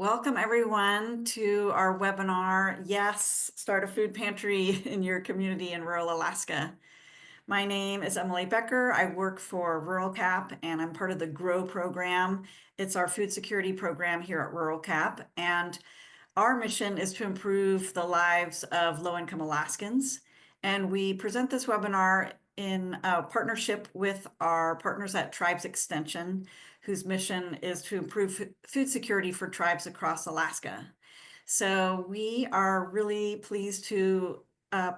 Welcome everyone to our webinar, Yes, Start a Food Pantry in Your Community in Rural Alaska. My name is Emily Becker. I work for Rural Cap and I'm part of the GROW program. It's our food security program here at Rural Cap. And our mission is to improve the lives of low-income Alaskans. And we present this webinar in partnership with our partners at Tribes Extension, whose mission is to improve food security for tribes across Alaska. So we are really pleased to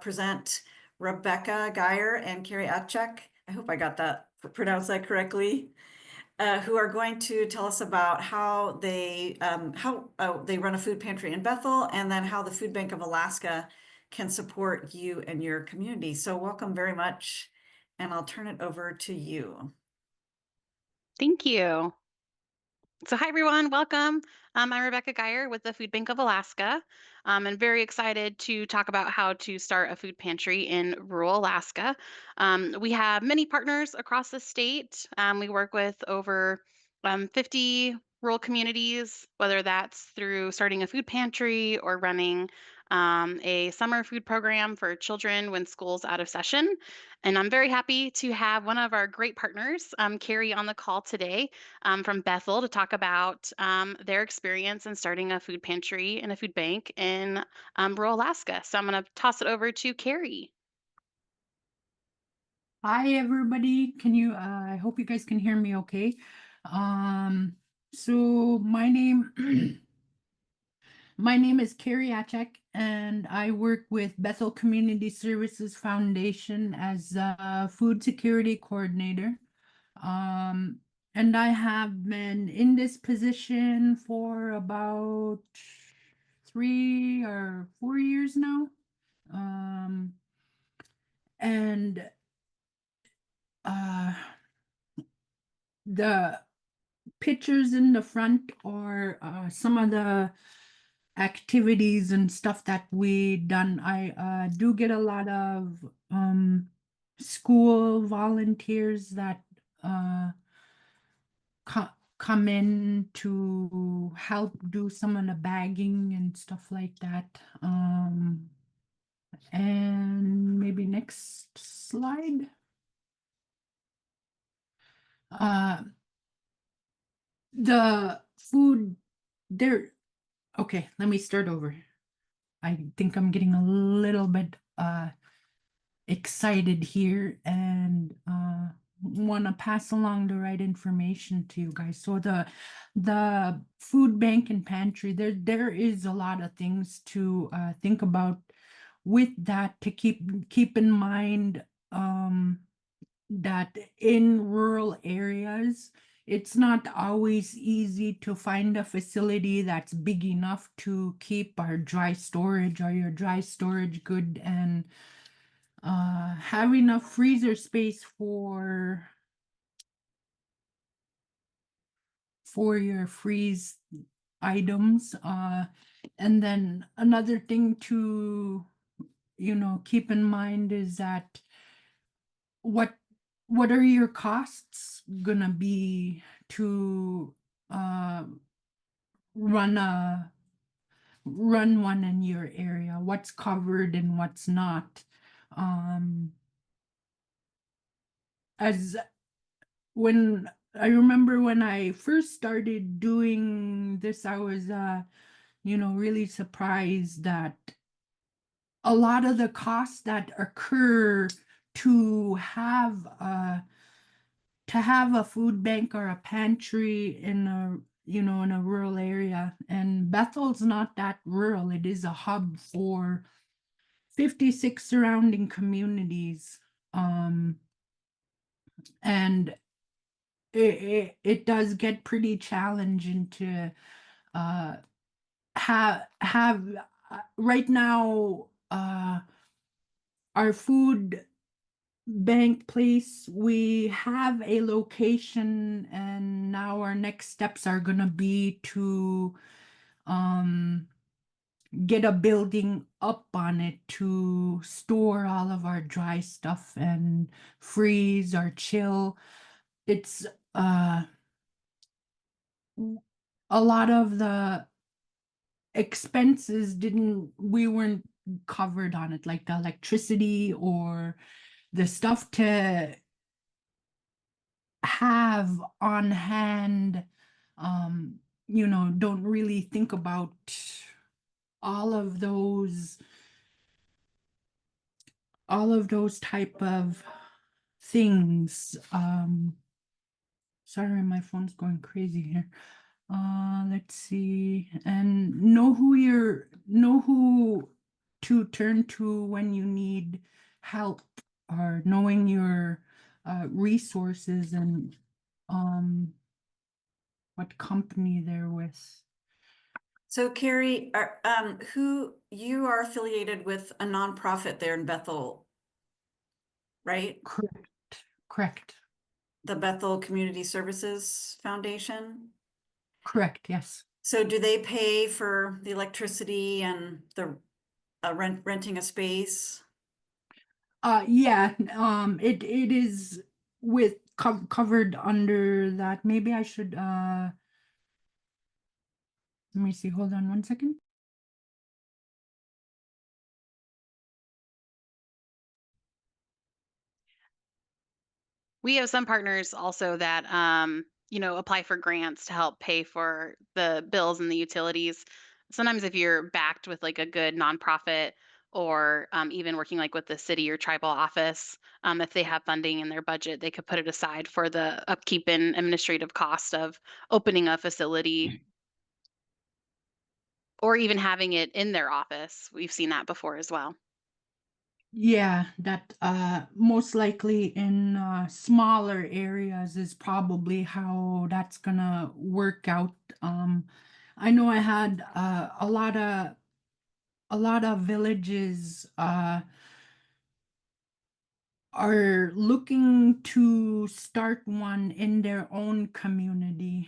present Rebecca Geyer and Carey Atchak. I hope I got that pronounced that correctly. Who are going to tell us about how they run a food pantry in Bethel, and then how the Food Bank of Alaska can support you and your community. So welcome very much, and I'll turn it over to you. Thank you. So hi, everyone. Welcome. I'm Rebecca Geyer with the Food Bank of Alaska. I'm very excited to talk about how to start a food pantry in rural Alaska. We have many partners across the state. We work with over 50 rural communities, whether that's through starting a food pantry or running a summer food program for children when school's out of session. And I'm very happy to have one of our great partners, Carey, on the call today from Bethel to talk about their experience in starting a food pantry and a food bank in rural Alaska. So I'm going to toss it over to Carey. Hi everybody. I hope you guys can hear me okay. So my name my name is Carey Atchak and I work with Bethel Community Services Foundation as a food security coordinator. Um, and I have been in this position for about 3 or 4 years now. And uh the pictures in the front are some of the activities and stuff that we done. I do get a lot of school volunteers that come in to help do some of the bagging and stuff like that. And maybe next slide. Uh, the food there. Okay, let me start over. I think I'm getting a little bit excited here and want to pass along the right information to you guys. So the food bank and pantry, there is a lot of things to think about with that, to keep in mind that in rural areas, it's not always easy to find a facility that's big enough to keep our dry storage or your dry storage good, and have enough freezer space for your freeze items. And then another thing to keep in mind is that what are your costs gonna be to uh, run one in your area? What's covered and what's not? As when I remember when I first started doing this, I was really surprised that a lot of the costs that occur to have a food bank or a pantry in a in a rural area. And Bethel's not that rural. It is a hub for 56 surrounding communities. And it does get pretty challenging to have right now our food bank place, we have a location, and now our next steps are gonna be to get a building up on it to store all of our dry stuff and freeze or chill. It's a lot of the expenses we weren't covered on it, like the electricity or the stuff to have on hand. Don't really think about all of those type of things. Sorry, my phone's going crazy here. Let's see. And know who to turn to when you need help, or knowing your resources, and what company they're with. So Carey, you are affiliated with a nonprofit there in Bethel, right? Correct. The Bethel Community Services Foundation. Correct, yes. So do they pay for the electricity and the renting a space? Yeah, it is covered under that. Maybe I should let me see. Hold on one second. We have some partners also that apply for grants to help pay for the bills and the utilities. Sometimes if you're backed with like a good nonprofit, or even working like with the city or tribal office, if they have funding in their budget, they could put it aside for the upkeep and administrative cost of opening a facility, or even having it in their office. We've seen that before as well. Yeah, that most likely in smaller areas is probably how that's gonna work out. I know I had a lot of villages are looking to start one in their own community.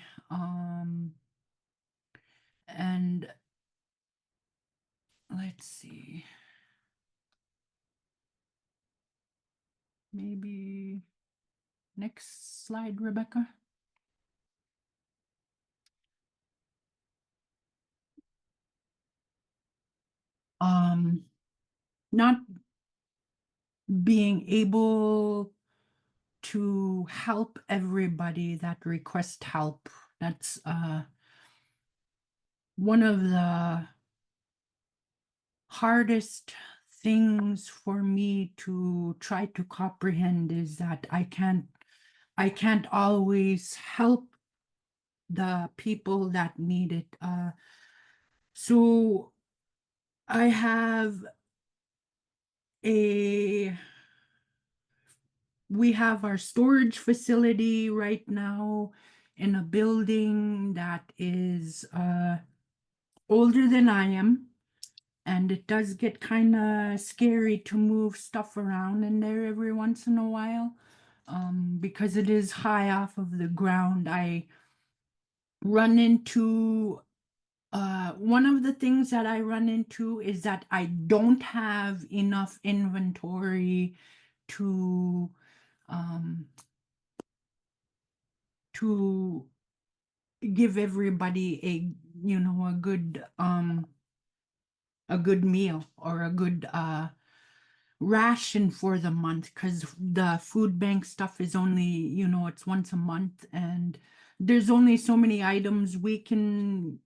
And let's see. Maybe next slide, Rebecca. Not being able to help everybody that request help. That's one of the hardest things for me to try to comprehend, is that I can't always help the people that need it. So I have we have our storage facility right now in a building that is older than I am, and it does get kind of scary to move stuff around in there every once in a while, because it is high off of the ground. I run into one of the things that I run into is that I don't have enough inventory to um, to give everybody a good meal, or a good ration for the month, because the food bank stuff is only, it's once a month, and there's only so many items we can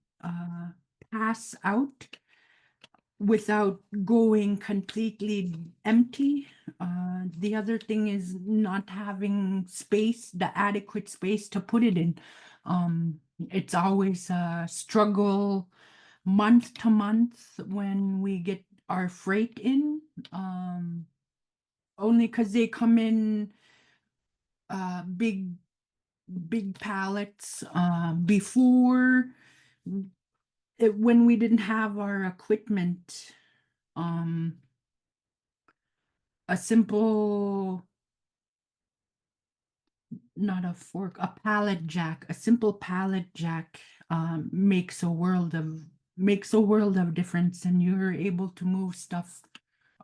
pass out without going completely empty. The other thing is not having space, the adequate space to put it in. It's always a struggle month to month when we get our freight in, only because they come in big pallets. Before, when we didn't have our equipment, a simple, not a fork, a pallet jack, a simple pallet jack makes a world of difference, and you're able to move stuff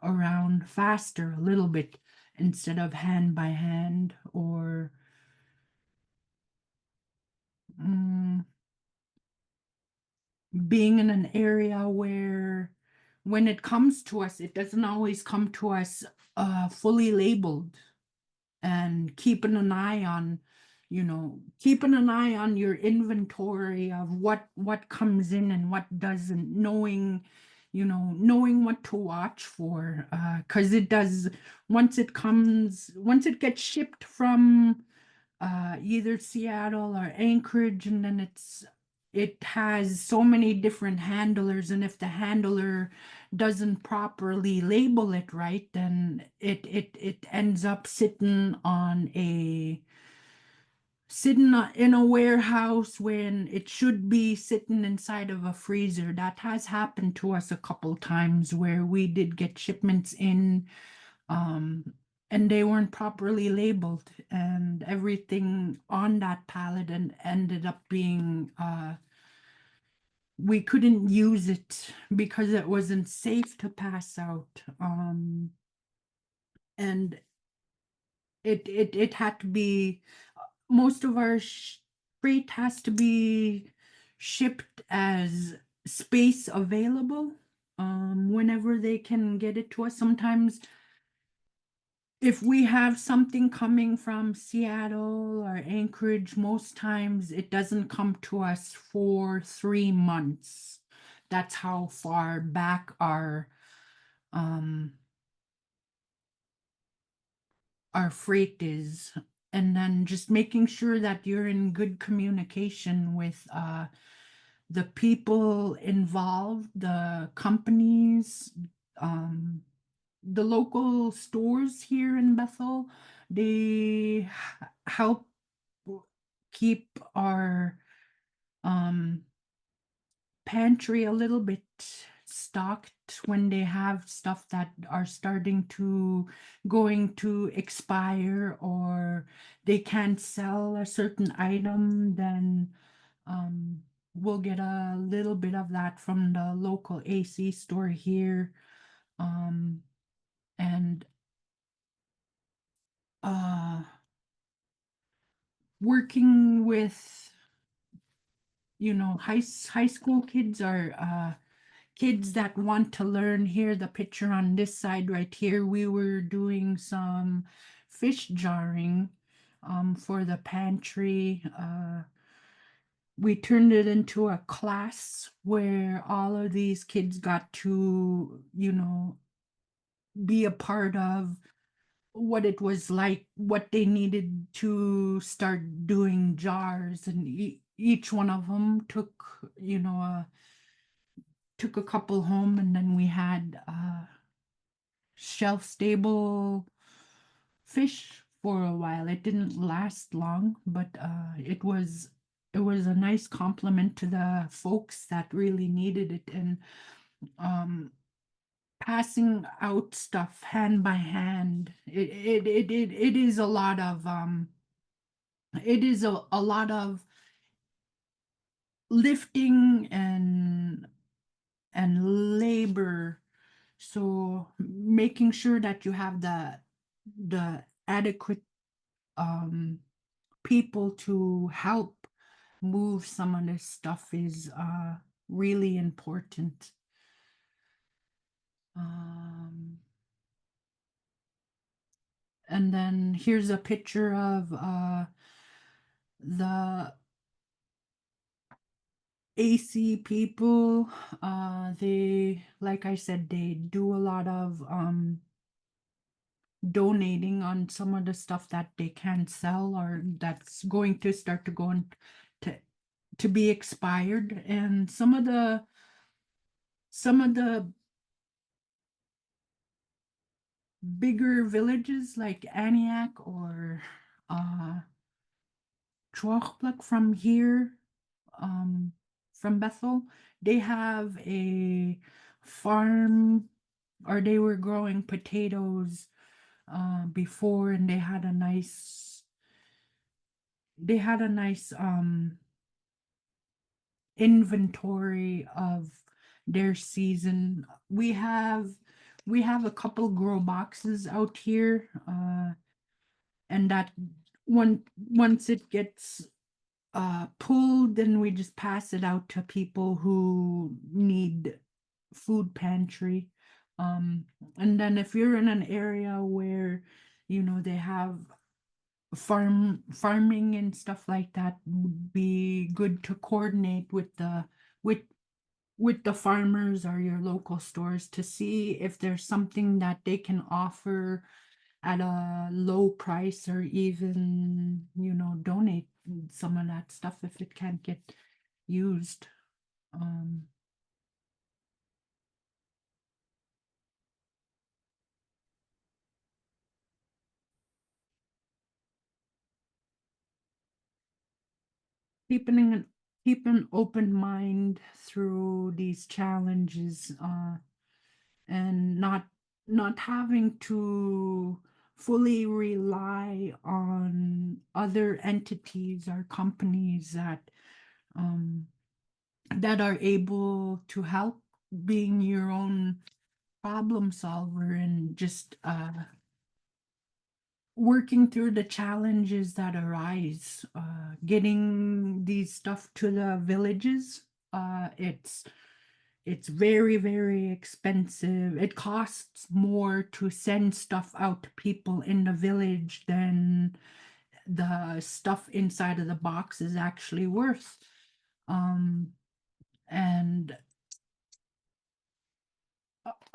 around faster a little bit, instead of hand by hand, or being in an area where when it comes to us, it doesn't always come to us fully labeled, and keeping an eye on, keeping an eye on your inventory of what comes in and what doesn't, knowing what to watch for, because it does, once it gets shipped from either Seattle or Anchorage, and then it has so many different handlers, and if the handler doesn't properly label it right, then it ends up sitting in a warehouse when it should be sitting inside of a freezer. That has happened to us a couple times where we did get shipments in, and they weren't properly labeled, and everything on that pallet and ended up being we couldn't use it because it wasn't safe to pass out. And it had to be, most of our freight has to be shipped as space available, whenever they can get it to us. Sometimes if we have something coming from Seattle or Anchorage, most times it doesn't come to us for 3 months. That's how far back our freight is. And then just making sure that you're in good communication with the people involved, the companies, the local stores here in Bethel. They help keep our pantry a little bit stocked when they have stuff that are going to expire, or they can't sell a certain item. Then we'll get a little bit of that from the local AC store here. And working with, high school kids, are kids that want to learn. Here, the picture on this side right here, we were doing some fish jarring for the pantry. We turned it into a class where all of these kids got to, be a part of what it was like, what they needed to start doing jars. And each one of them took, took a couple home, and then we had shelf stable fish for a while. It didn't last long, but it was a nice compliment to the folks that really needed it. And passing out stuff hand by hand, it is a lot of a lot of lifting and labor. So making sure that you have the adequate people to help move some of this stuff is really important. And then here's a picture of the AC people. They, like I said, they do a lot of donating on some of the stuff that they can't sell, or that's going to start to go to be expired. And some of the bigger villages like Atchak or Atchak from here, from Bethel, they have a farm, or they were growing potatoes before, and they had a nice inventory of their season. We have a couple grow boxes out here, and that once it gets pulled, and we just pass it out to people who need food pantry. And then if you're in an area where, they have farming and stuff like that, would be good to coordinate with with the farmers or your local stores to see if there's something that they can offer at a low price, or even, donate some of that stuff if it can't get used. Um, keeping keep an open mind through these challenges, and not having to fully rely on other entities or companies um, that are able to help, being your own problem solver, and just working through the challenges that arise, getting these stuff to the villages. It's very, very expensive. It costs more to send stuff out to people in the village than the stuff inside of the box is actually worth. And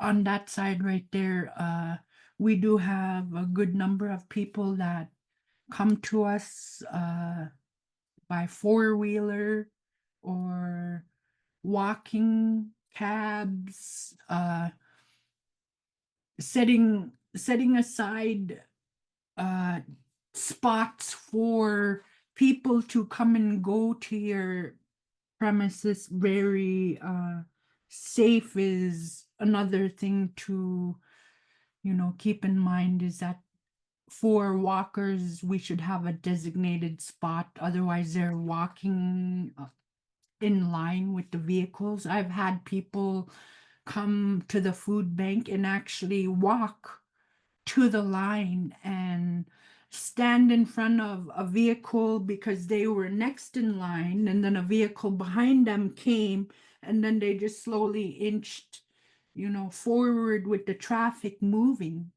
on that side right there, we do have a good number of people that come to us by four-wheeler or walking cabs, setting aside uh, spots for people to come and go to your premises very safe is another thing to keep in mind, is that for walkers we should have a designated spot, otherwise they're walking in line with the vehicles. I've had people come to the food bank and actually walk to the line and stand in front of a vehicle because they were next in line, and then a vehicle behind them came, and then they just slowly inched forward with the traffic moving.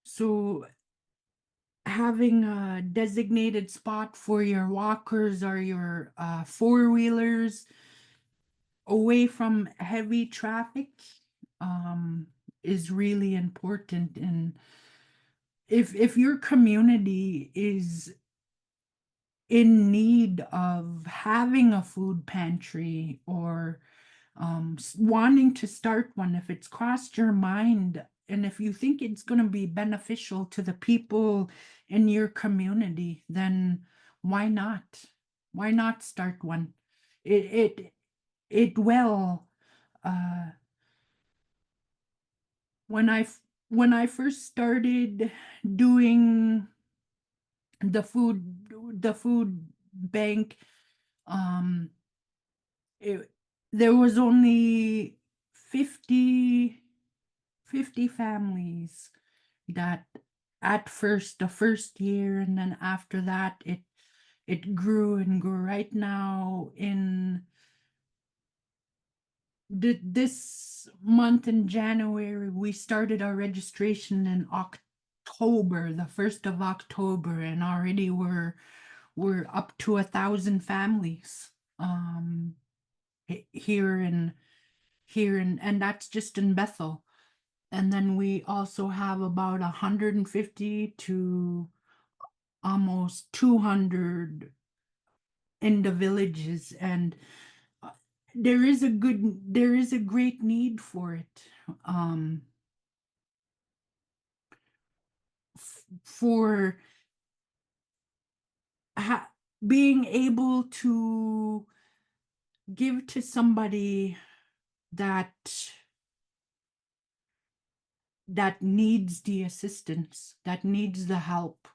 So having a designated spot for your walkers or your four-wheelers away from heavy traffic is really important. And if your community is in need of having a food pantry, or wanting to start one, if it's crossed your mind and if you think it's going to be beneficial to the people in your community, then why not? Why not start one? It will. Uh, when I first started doing the food bank, um, it, there was only 50 families that at first, the first year, and then after that it grew and grew. Right now, in this month in January, we started our registration in October, the 1st of October, and already we're up to 1,000 families here and that's just in Bethel. And then we also have about 150 to almost 200 in the villages, and there is a great need for it, for being able to give to somebody that needs the assistance, that needs the help.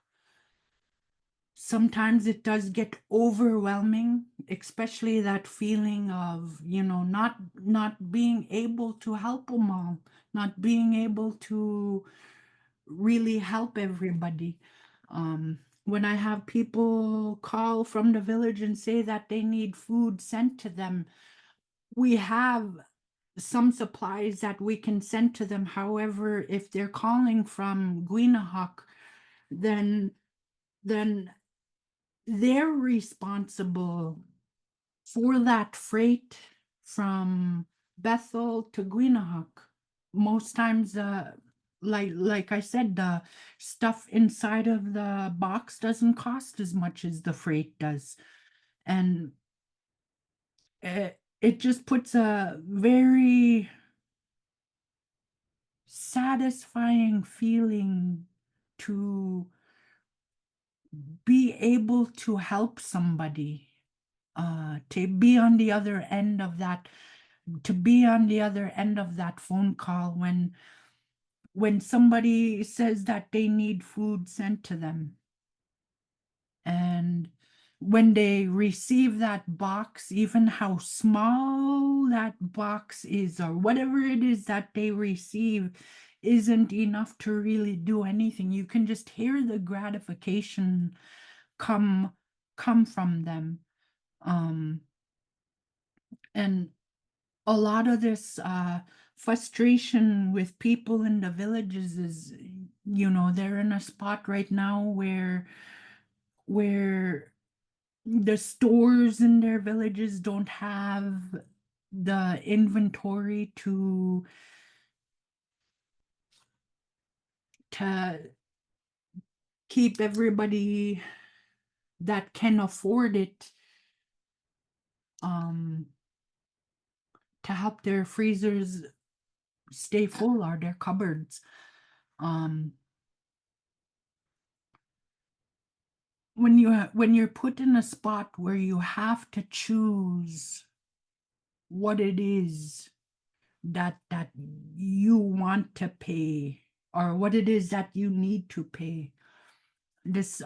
Sometimes it does get overwhelming, especially that feeling of, not being able to help them all, not being able to really help everybody. when I have people call from the village and say that they need food sent to them, we have some supplies that we can send to them. However, if they're calling from Guinahawk, then they're responsible for that freight from Bethel to Guinahawk. Most times, like I said, the stuff inside of the box doesn't cost as much as the freight does, and it just puts a very satisfying feeling to be able to help somebody, to be on the other end of that, phone call when somebody says that they need food sent to them, and when they receive that box, even how small that box is or whatever it is that they receive isn't enough to really do anything. You can just hear the gratification come from them. And a lot of this frustration with people in the villages is, they're in a spot right now where the stores in their villages don't have the inventory to keep everybody that can afford it, to help their freezers stay full, or their cupboards. When you're put in a spot where you have to choose what it is that you want to pay, or what it is that you need to pay. This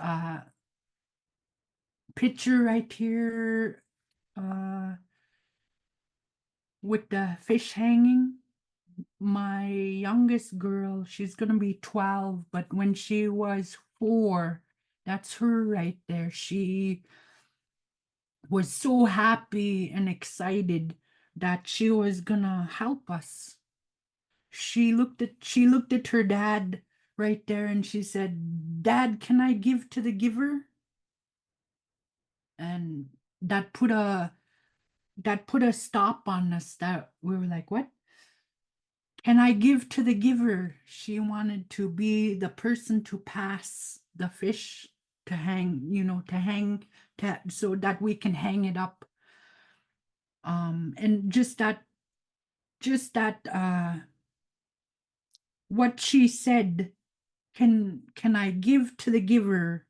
picture right here, with the fish hanging, my youngest girl, she's gonna be 12, but when she was 4, that's her right there. She was so happy and excited that she was gonna help us. She looked at her dad right there and she said, "Dad, can I give to the giver?" And that put a stop on us, that we were like, "What? Can I give to the giver?" She wanted to be the person to pass the fish, to hang, so that we can hang it up. And just that what she said, can I give to the giver?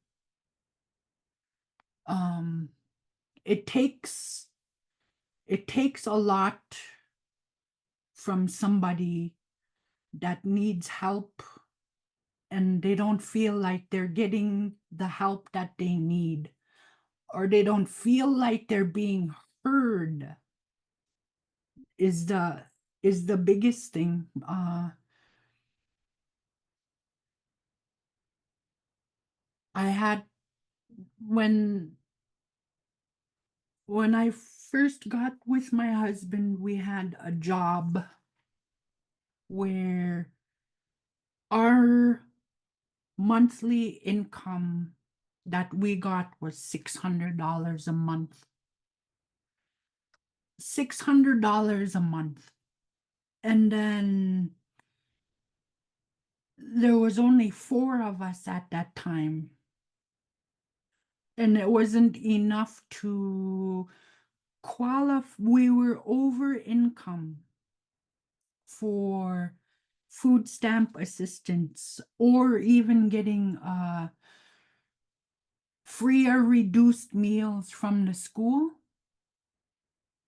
It takes a lot from somebody that needs help and they don't feel like they're getting the help that they need, or they don't feel like they're being heard, is the biggest thing. I had when I first got with my husband, we had a job where our monthly income that we got was $600 a month. $600 a month. And then there was only 4 of us at that time. And it wasn't enough to qualify. We were over income for food stamp assistance, or even getting free or reduced meals from the school.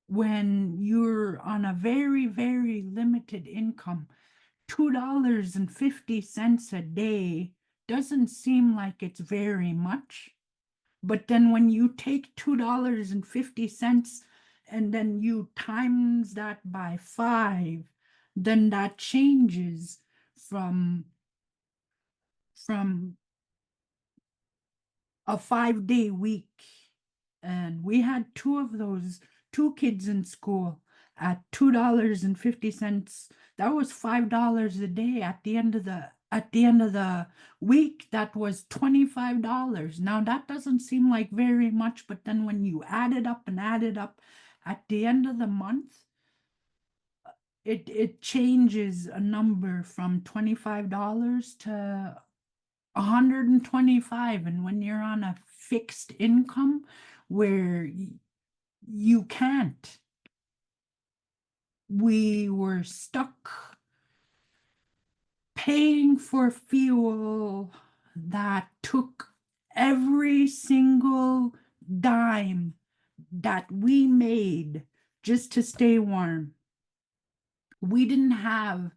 When you're on a very, very limited income, $2.50 a day doesn't seem like it's very much. But then when you take $2.50 and then you times that by 5, then that changes from a 5-day week. And we had two kids in school at $2.50. That was $5 a day. At the end of the week, that was $25. Now that doesn't seem like very much, but then when you add it up and add it up, at the end of the month, it changes a number from $25 to 125. And when you're on a fixed income where you can't, we were stuck paying for fuel that took every single dime that we made just to stay warm. We didn't have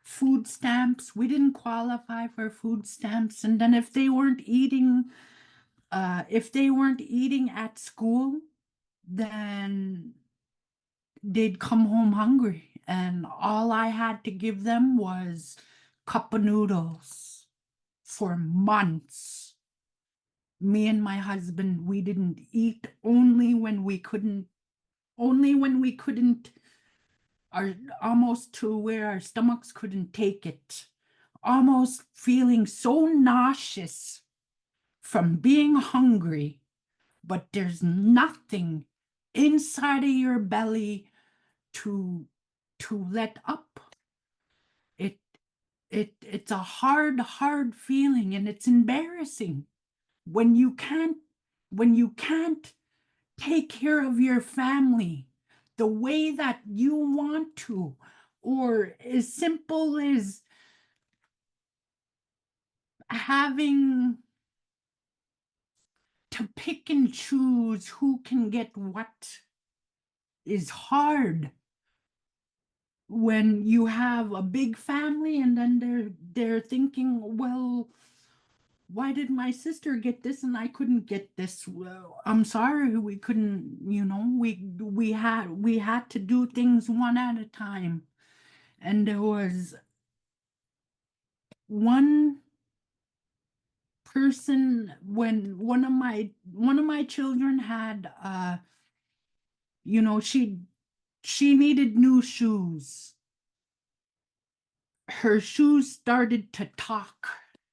food stamps. We didn't qualify for food stamps. And then if they weren't eating at school, then they'd come home hungry. And all I had to give them was cup of noodles for months. Me and my husband, we didn't eat only when we couldn't, almost to where our stomachs couldn't take it, almost feeling so nauseous from being hungry, but there's nothing inside of your belly to let up. It's a hard feeling, and it's embarrassing when you can't take care of your family the way that you want to, or as simple as having to pick and choose who can get what is hard when you have a big family. And then they're thinking, well, why did my sister get this and I couldn't get this? Well, I'm sorry, we couldn't, we had to do things one at a time. And there was one person, when one of my children had she needed new shoes. Her shoes started to talk.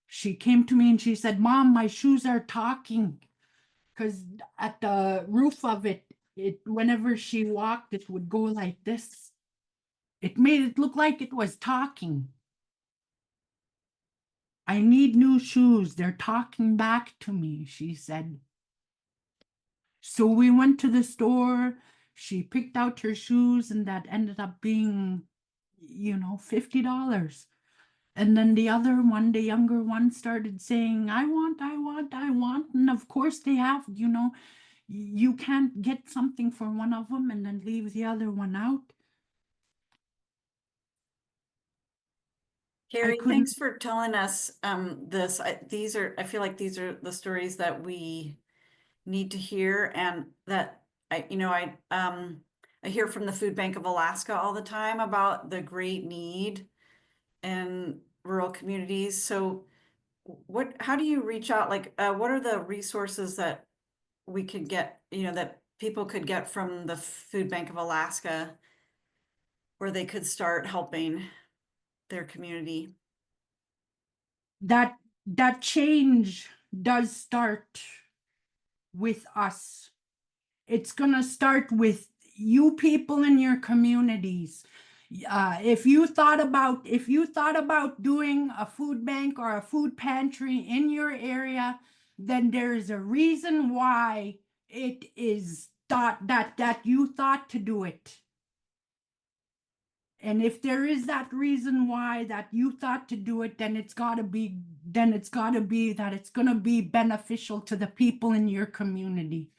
She came to me and she said, "Mom, my shoes are talking." Because at the roof of it, whenever she walked, it would go like this. It made it look like it was talking. "I need new shoes. They're talking back to me," she said. So we went to the store. She picked out her shoes, and that ended up being, $50. And then the younger one, started saying, "I want, I want, I want." And of course they have, you can't get something for one of them and then leave the other one out. Carey, couldn't- thanks for telling us this. I feel like these are the stories that we need to hear, and that I hear from the Food Bank of Alaska all the time about the great need in rural communities. So how do you reach out? Like, what are the resources that we could get, that people could get from the Food Bank of Alaska where they could start helping their community? that change does start with us. It's gonna start with you people in your communities. If you thought about doing a food bank or a food pantry in your area, then there's a reason why it is thought that you thought to do it. And if there is that reason why that you thought to do it, then it's got to be that it's going to be beneficial to the people in your community.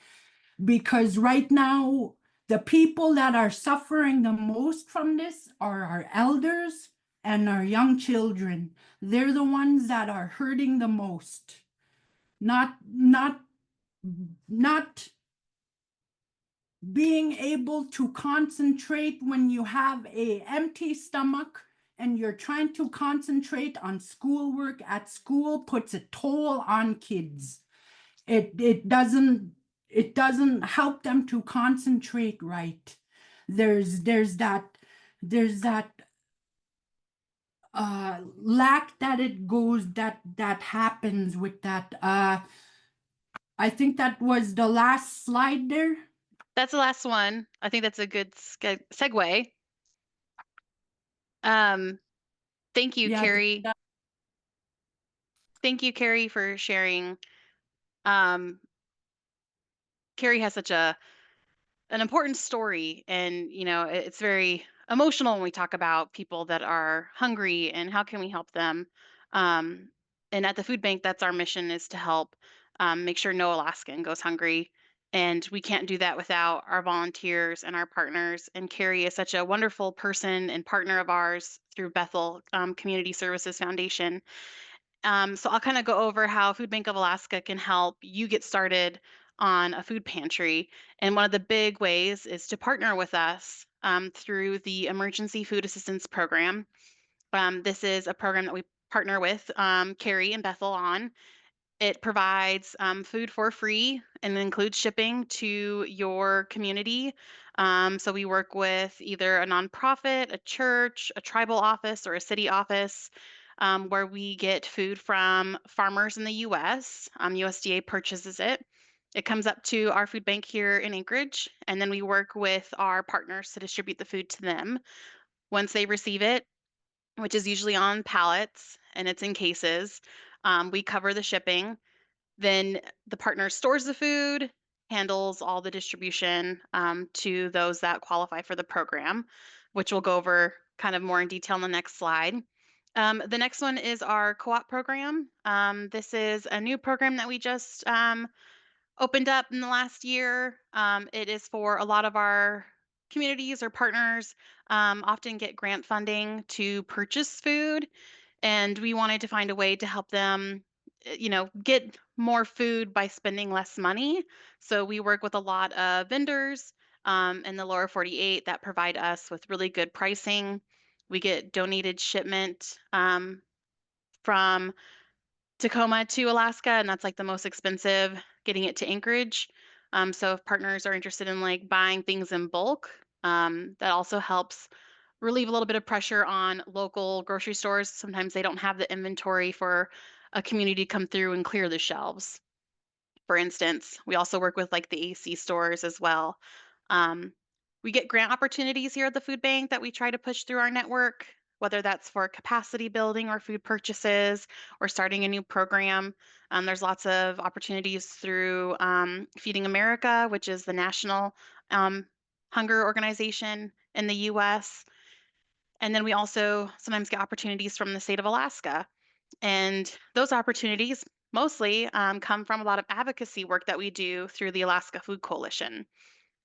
Because right now, the people that are suffering the most from this are our elders and our young children. They're the ones that are hurting the most. Not being able to concentrate when you have an empty stomach and you're trying to concentrate on schoolwork at school puts a toll on kids. It doesn't help them to concentrate right. There's that lack that it goes that happens with that. I think that was the last slide there. That's the last one. I think that's a good segue. Thank you, Yeah, Carey. Thank you, Carey, for sharing. Carey has such an important story, and it's very emotional when we talk about people that are hungry and how can we help them. Um, and at the food bank, that's our mission, is to help make sure no Alaskan goes hungry. And we can't do that without our volunteers and our partners. And Carey is such a wonderful person and partner of ours through Bethel Community Services Foundation. So I'll kind of go over how Food Bank of Alaska can help you get started on a food pantry. And one of the big ways is to partner with us through the Emergency Food Assistance Program. This is a program that we partner with Carey and Bethel on. It provides food for free and includes shipping to your community. So we work with either a nonprofit, a church, a tribal office, or a city office, where we get food from farmers in the US. USDA purchases it. It comes up to our food bank here in Anchorage, and then we work with our partners to distribute the food to them. Once they receive it, which is usually on pallets and it's in cases, we cover the shipping. Then the partner stores the food, handles all the distribution to those that qualify for the program, which we'll go over kind of more in detail in the next slide. The next one is our co-op program. This is a new program that we just opened up in the last year. It is for a lot of our communities or partners, often get grant funding to purchase food, and we wanted to find a way to help them get more food by spending less money. So we work with a lot of vendors in the lower 48 that provide us with really good pricing. We get donated shipment from Tacoma to Alaska, and that's like the most expensive, getting it to Anchorage. So if partners are interested in like buying things in bulk, that also helps relieve a little bit of pressure on local grocery stores. Sometimes they don't have the inventory for a community to come through and clear the shelves. For instance, we also work with like the AC stores as well. Um, we get grant opportunities here at the food bank that we try to push through our network, whether that's for capacity building or food purchases or starting a new program. There's lots of opportunities through Feeding America, which is the national hunger organization in the US. And then we also sometimes get opportunities from the state of Alaska. And those opportunities mostly come from a lot of advocacy work that we do through the Alaska Food Coalition.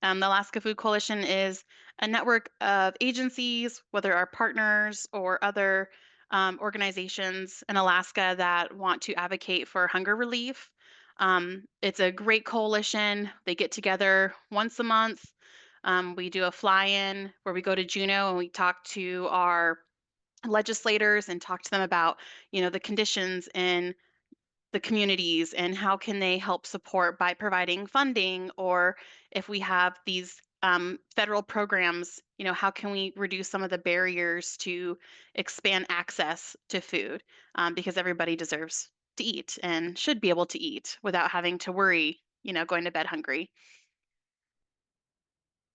The Alaska Food Coalition is a network of agencies, whether our partners or other organizations in Alaska that want to advocate for hunger relief. It's a great coalition. They get together once a month. We do a fly-in where we go to Juneau and we talk to our legislators and talk to them about, the conditions in the communities and how can they help support by providing funding, or if we have these federal programs, how can we reduce some of the barriers to expand access to food, because everybody deserves to eat and should be able to eat without having to worry, going to bed hungry.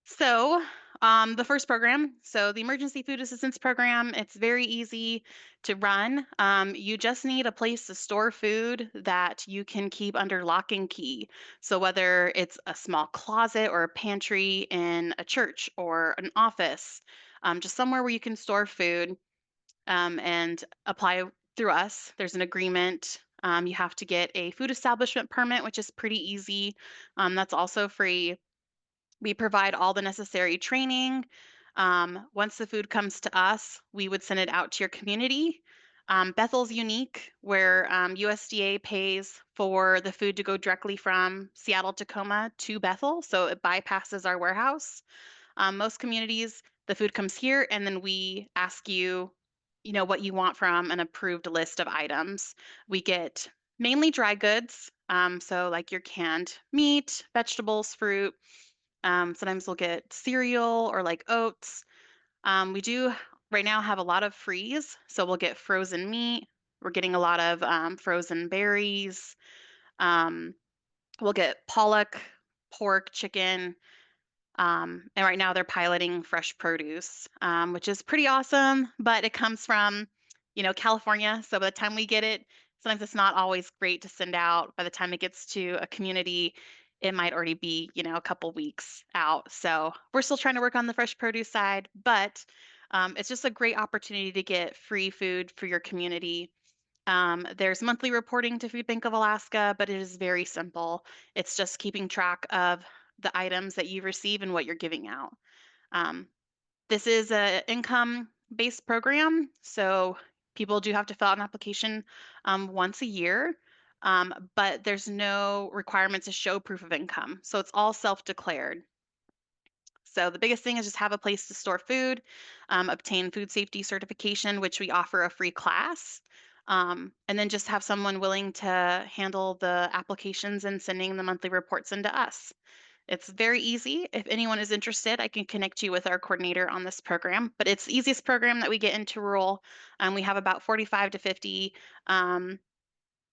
So, the first program, so the Emergency Food Assistance Program, it's very easy to run. You just need a place to store food that you can keep under lock and key. So whether it's a small closet or a pantry in a church or an office, just somewhere where you can store food and apply through us. There's an agreement. You have to get a food establishment permit, which is pretty easy. That's also free. We provide all the necessary training. Once the food comes to us, we would send it out to your community. Bethel's unique, where USDA pays for the food to go directly from Seattle, Tacoma to Bethel, so it bypasses our warehouse. Most communities, the food comes here, and then we ask you what you want from an approved list of items. We get mainly dry goods, so like your canned meat, vegetables, fruit. Sometimes we'll get cereal or like oats. We do right now have a lot of freeze, so we'll get frozen meat. We're getting a lot of frozen berries. Um, we'll get pollock, pork, chicken, and right now they're piloting fresh produce, which is pretty awesome, but it comes from, California. So by the time we get it, sometimes it's not always great to send out. By the time it gets to a community, it might already be, a couple weeks out. So we're still trying to work on the fresh produce side, but it's just a great opportunity to get free food for your community. There's monthly reporting to Food Bank of Alaska, but it is very simple. It's just keeping track of the items that you receive and what you're giving out. Um, this is an income-based program, so people do have to fill out an application once a year, but there's no requirement to show proof of income. So it's all self-declared. So the biggest thing is just have a place to store food, obtain food safety certification, which we offer a free class, and then just have someone willing to handle the applications and sending the monthly reports into us. It's very easy. If anyone is interested, I can connect you with our coordinator on this program, but it's the easiest program that we get into rural. We have about 45 to 50 um,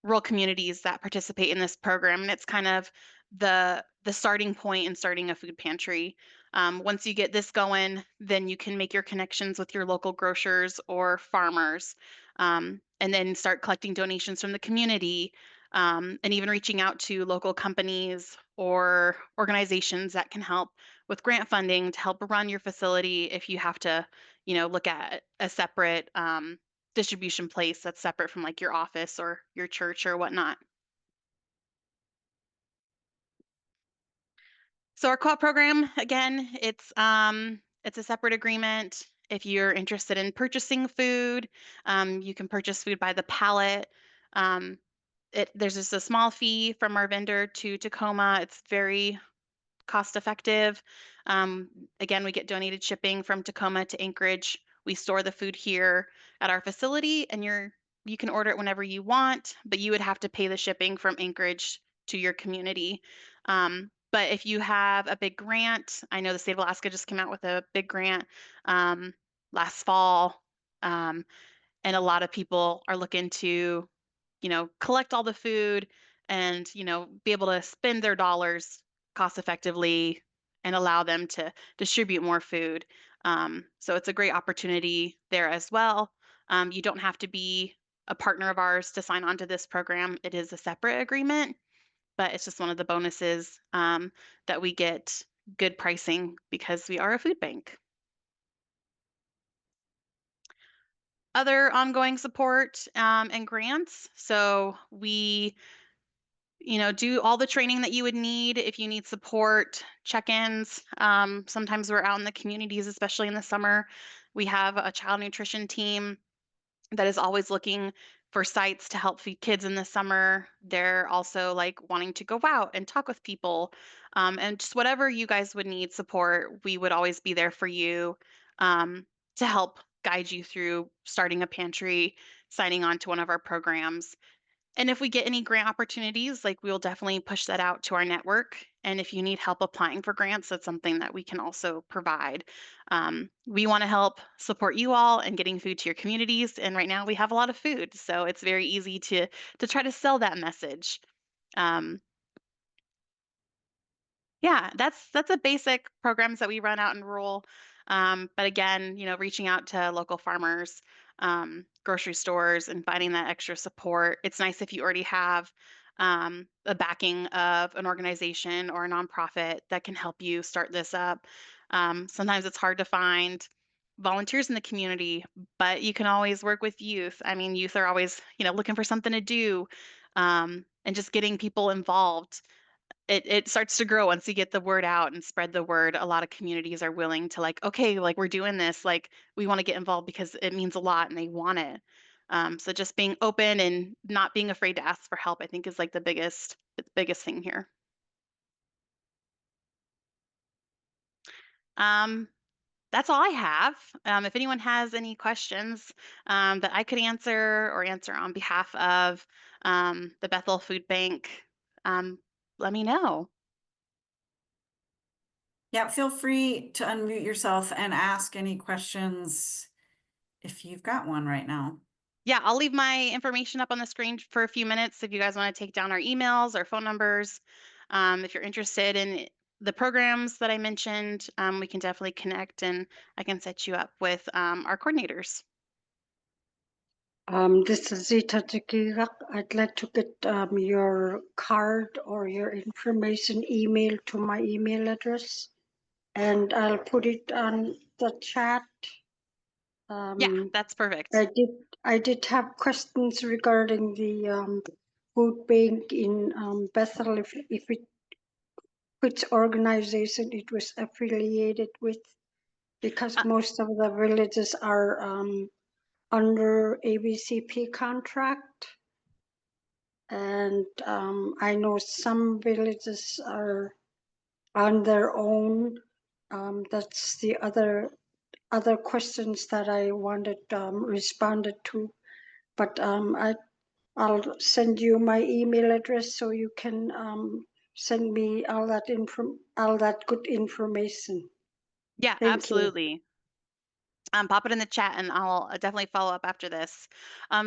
rural communities that participate in this program, and it's kind of the starting point in starting a food pantry. Once you get this going, then you can make your connections with your local grocers or farmers, and then start collecting donations from the community, and even reaching out to local companies or organizations that can help with grant funding to help run your facility if you have to, look at a separate distribution place that's separate from like your office or your church or whatnot. So our co-op program, again, it's a separate agreement. If you're interested in purchasing food, you can purchase food by the pallet. Um, there's just a small fee from our vendor to Tacoma. It's very cost effective. Um, Again, we get donated shipping from Tacoma to Anchorage. We store the food here at our facility, and you can order it whenever you want, but you would have to pay the shipping from Anchorage to your community. But if you have a big grant, I know the state of Alaska just came out with a big grant um, last fall, um, and a lot of people are looking to collect all the food and, be able to spend their dollars cost effectively and allow them to distribute more food. So it's a great opportunity there as well. You don't have to be a partner of ours to sign on to this program. It is a separate agreement, but it's just one of the bonuses that we get good pricing because we are a food bank. Other ongoing support and grants. So we do all the training that you would need if you need support, check-ins. Sometimes we're out in the communities, especially in the summer. We have a child nutrition team that is always looking for sites to help feed kids in the summer. They're also like wanting to go out and talk with people. And just whatever you guys would need support, we would always be there for you to help guide you through starting a pantry, signing on to one of our programs. And if we get any grant opportunities, like we'll definitely push that out to our network. And if you need help applying for grants, that's something that we can also provide. We want to help support you all and getting food to your communities. And right now we have a lot of food, so it's very easy to try to sell that message. Um, yeah, that's a basic programs that we run out in rural. But again, reaching out to local farmers, grocery stores, and finding that extra support. It's nice if you already have a backing of an organization or a nonprofit that can help you start this up. Sometimes it's hard to find volunteers in the community, but you can always work with youth. I mean, youth are always, looking for something to do, and just getting people involved it starts to grow once you get the word out and spread the word. A lot of communities are willing to like, okay, like we're doing this, like we want to get involved because it means a lot and they want it. So just being open and not being afraid to ask for help, I think is like the biggest thing here. Um, That's all I have. If anyone has any questions that I could answer or answer on behalf of the Bethel Food Bank, um, let me know. Yeah, feel free to unmute yourself and ask any questions if you've got one right now. Yeah, I'll leave my information up on the screen for a few minutes if you guys want to take down our emails or phone numbers. If you're interested in the programs that I mentioned, we can definitely connect and I can set you up with our coordinators. This is Zita Tekirak. I'd like to get your card or your information emailed to my email address, and I'll put it on the chat. Yeah, that's perfect. I did have questions regarding the food bank in Bethel, if it, which organization it was affiliated with, because Uh, most of the villages are under ABCP contract. And I know some villages are on their own. That's the other questions that I wanted responded to. But I'll send you my email address so you can send me all that good information. yeah, Thank you. absolutely. Pop it in the chat and I'll definitely follow up after this.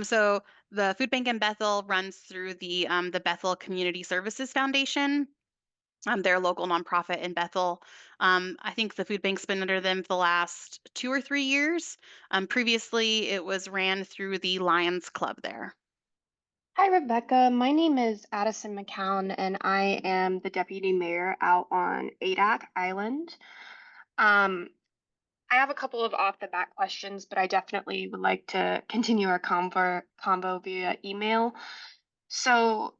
So the Food Bank in Bethel runs through the Bethel Community Services Foundation. They're a local nonprofit in Bethel. I think the food bank's been under them for the last 2 or 3 years. Previously, it was ran through the Lions Club there. Hi, Rebecca. My name is Addison McCown, and I am the deputy mayor out on Atchak Island. I have a couple of off-the-bat questions, but I definitely would like to continue our convo via email. So,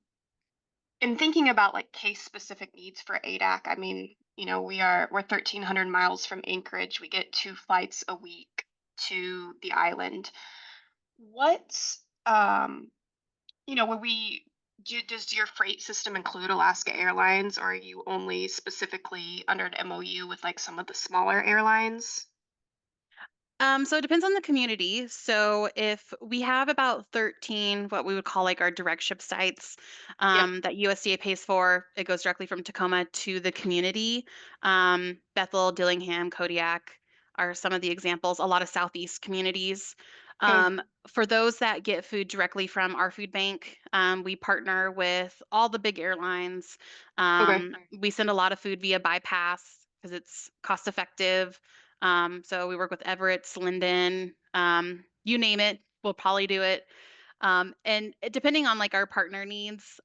in thinking about like case-specific needs for Atchak, I mean, we're 1,300 miles from Anchorage. We get 2 flights a week to the island. What when does your freight system include Alaska Airlines, or are you only specifically under an MOU with like some of the smaller airlines? So it depends on the community. So if we have about 13, what we would call like our direct ship sites Yep. that USDA pays for, it goes directly from Tacoma to the community. Bethel, Dillingham, Kodiak are some of the examples. A lot of Southeast communities. Okay. For those that get food directly from our food bank, we partner with all the big airlines. Okay. We send a lot of food via bypass because it's cost effective. So we work with Everett, Linden, you name it, we'll probably do it. Depending on like our partner needs,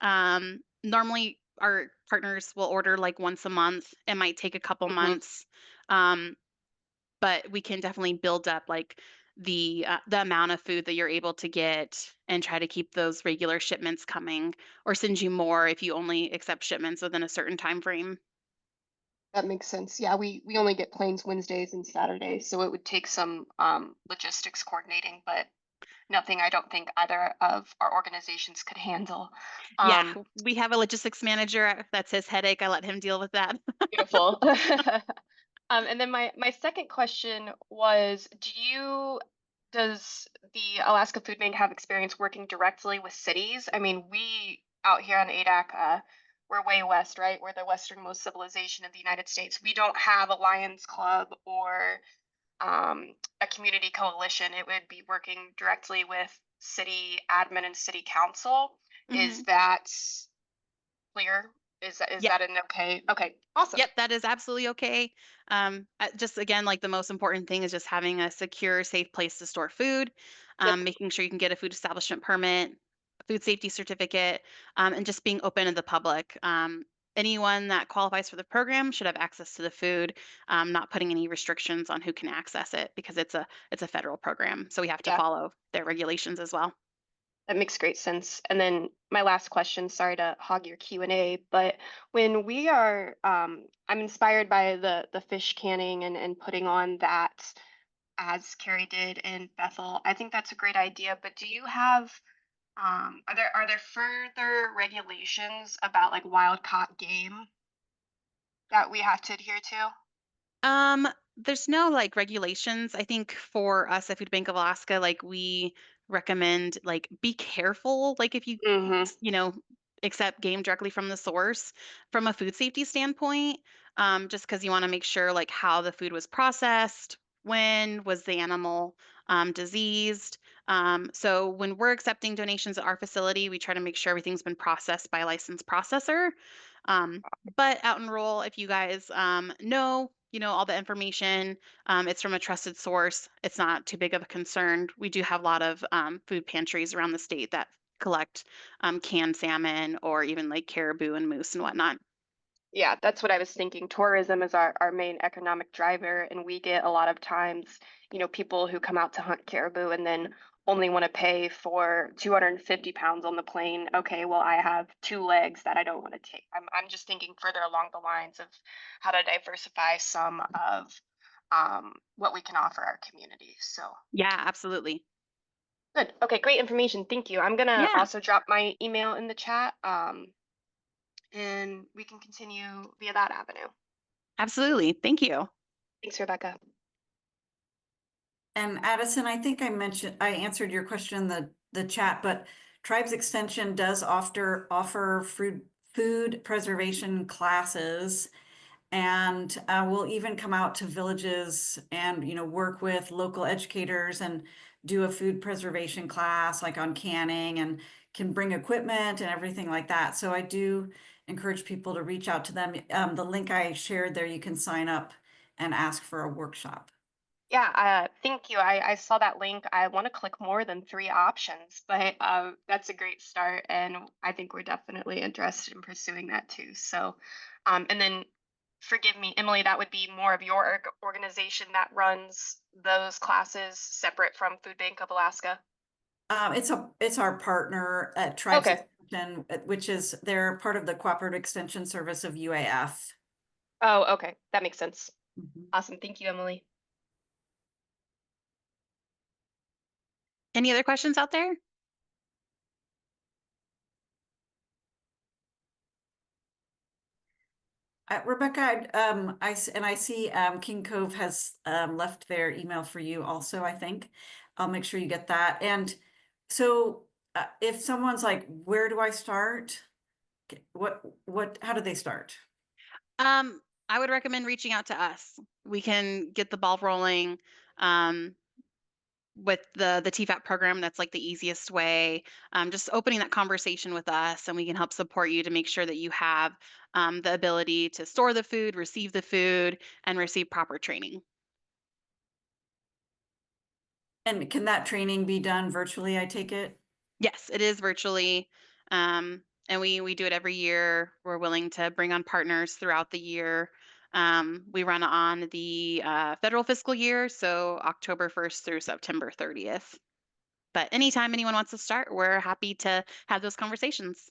normally our partners will order like once a month. It might take a couple Hmm. months, but we can definitely build up like the amount of food that you're able to get and try to keep those regular shipments coming, or send you more if you only accept shipments within a certain time frame. That makes sense. Yeah, we only get planes Wednesdays and Saturdays, so it would take some logistics coordinating, but nothing I don't think either of our organizations could handle. Yeah, Um, we have a logistics manager. That's his headache. I let him deal with that. Beautiful. And then my second question was, does the Alaska Food Bank have experience working directly with cities? I mean, we out here on Adak, we're way west, right? We're the westernmost civilization of the United States. We don't have a Lions Club or a community coalition. It would be working directly with city admin and city council. Is Mhm. that clear? Is Yeah. that an okay? Okay, awesome. Yep, that is absolutely okay. Just again, like the most important thing is just having a secure, safe place to store food, Yep. making sure you can get a food establishment permit, a food safety certificate, and just being open to the public. Anyone that qualifies for the program should have access to the food, not putting any restrictions on who can access it because it's a federal program, so we have to Yeah, follow their regulations as well. that makes great sense. And then my last question, sorry to hog your Q&A, but when we are, I'm inspired by the fish canning and putting on that as Carey did in Bethel. I think that's a great idea, but do you have, are there further regulations about like wild caught game that we have to adhere to? There's no like regulations. I think for us at Food Bank of Alaska, like we recommend like be careful, like if you Mm-hmm. you know accept game directly from the source from a food safety standpoint, just because you want to make sure like how the food was processed, when was the animal diseased. So when we're accepting donations at our facility, we try to make sure everything's been processed by a licensed processor. Um, but out in rural, if you guys know, all the information, it's from a trusted source. It's not too big of a concern. We do have a lot of food pantries around the state that collect canned salmon or even like caribou and moose and whatnot. Yeah, that's what I was thinking. Tourism is our main economic driver, and we get a lot of times, people who come out to hunt caribou and then only want to pay for 250 pounds on the plane. Okay, well, I have two legs that I don't want to take. I'm just thinking further along the lines of how to diversify some of what we can offer our community. So Yeah, absolutely. good. Okay, great information. Thank you. I'm gonna Yeah, also drop my email in the chat, and we can continue via that avenue. absolutely. Thank you. Thanks, Rebecca. And Addison, I think I answered your question in the chat, but Tribes Extension does offer food preservation classes. And we'll even come out to villages and, work with local educators and do a food preservation class like on canning, and can bring equipment and everything like that. So I do encourage people to reach out to them. The link I shared there, you can sign up and ask for a workshop. Yeah, thank you. I saw that link. I want to click more than three options, but that's a great start, and I think we're definitely interested in pursuing that too. So, and then forgive me, Emily, that would be more of your organization that runs those classes separate from Food Bank of Alaska. It's our partner at Tribes Okay. Extension, which is they're part of the Cooperative Extension Service of UAF. Oh, okay. That makes sense. Mhm. Awesome. Thank you, Emily. Any other questions out there? Rebecca, I see King Cove has left their email for you also, I think. I'll make sure you get that. And so if someone's like, where do I start? How do they start? I would recommend reaching out to us. We can get the ball rolling. Um, with the TFAP program, that's like the easiest way. Just opening that conversation with us, and we can help support you to make sure that you have the ability to store the food, receive the food, and receive proper training. And can that training be done virtually, I take it? Yes, it is virtually. And we do it every year. We're willing to bring on partners throughout the year. We run on the federal fiscal year, so October 1st through September 30th. But anytime anyone wants to start, we're happy to have those conversations.